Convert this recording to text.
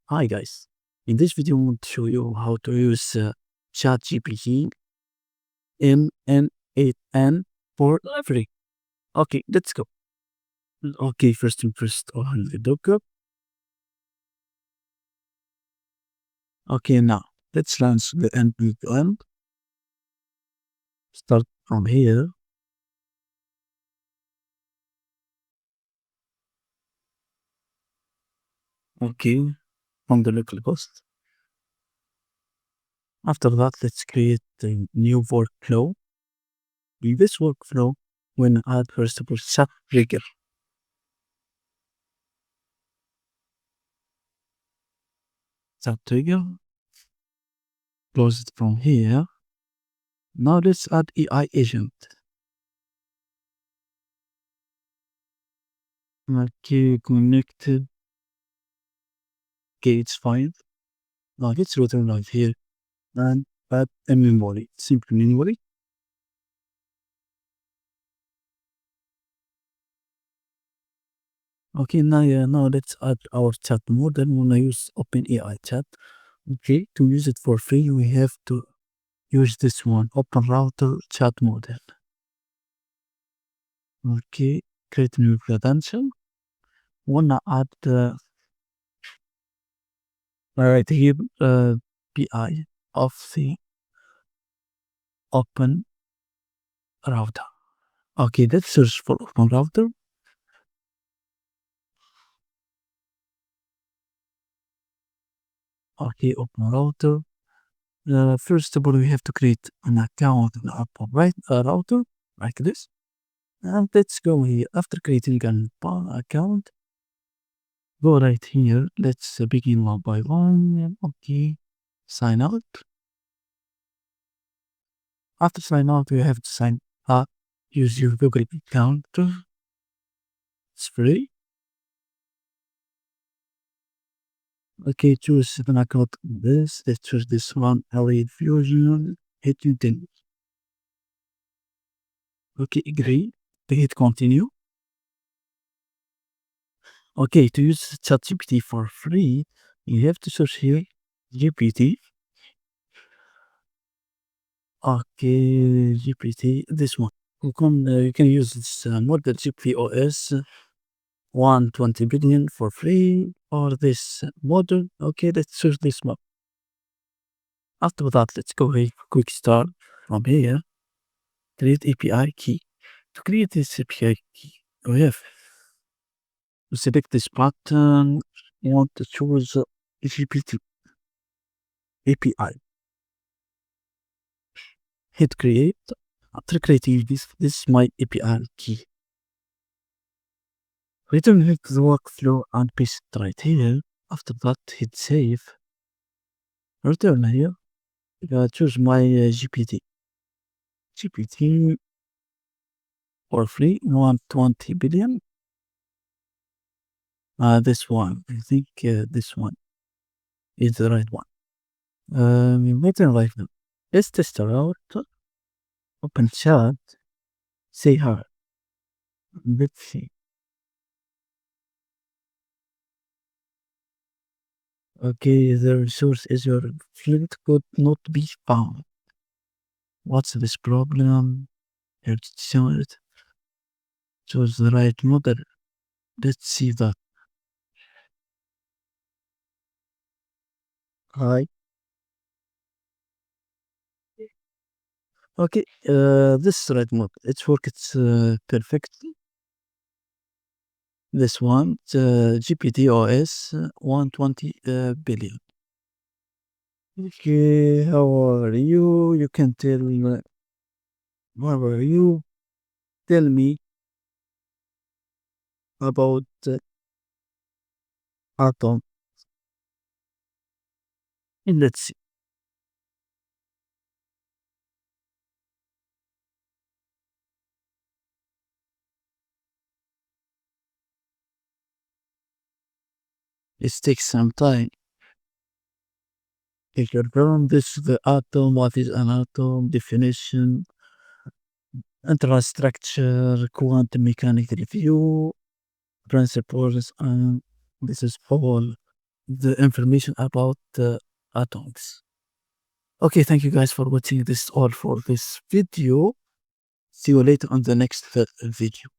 Hi guys, in this video I want to show you how to use ChatGPT n8n for library. Okay, let's go. Okay, first thing first on the Docker. Okay, now let's launch the n8n. Start from here. Okay, from the local host. After that, let's create a new workflow. In this workflow, when add first of all chat trigger. Chat trigger. Close it from here. Now let's add AI agent. Okay, connected. Okay, it's fine. Now let's return right here and add a memory, simple memory. Okay, now let's add our chat model. When I use OpenAI chat, okay, to use it for free, we have to use this one, OpenRouter chat model. Okay, create new credential. Wanna add right here PI of the OpenRouter. Okay, let's search for OpenRouter. Okay, OpenRouter. First of all, we have to create an account in Apple, right? A router like this. And let's go here. After creating an account, go right here. Let's begin one by one. Okay, sign out. After sign out, you have to sign up. Use your Google account. It's free. Okay, choose an account. This. Let's choose this one. Elite Fusion. Hit continue. Okay, agree. Hit continue. Okay, to use ChatGPT for free, you have to search here GPT. Okay, GPT, this one. You can use this model GPT OS 120 billion for free, or this model. Okay, let's search this one. After that, let's go here, quick start from here. Create API key. To create this API key, we have to select this button. You want to choose GPT API. Hit create. After creating this is my API key. Return it to the workflow and paste it right here. After that, hit save. Return here. Choose my GPT for free 120 billion. This one, I think this one is the right one. Return right now. Let's test it out. Open chat. Say hi. Let's see. Okay, the resource is your field could not be found. What's this problem? Here to show it. Choose the right model. Let's see that. Hi. Okay, this is the right model. It's worked perfectly. This one, GPT OS 120 billion. Okay, how are you? You can tell me, how are you? Tell me about Atom. And let's see. It takes some time. If you learn this, the atom, what is an atom, definition, infrastructure, quantum mechanics review, principles, and this is all. the information about atoms. Okay, thank you guys for watching this all for this video. See you later on the next video.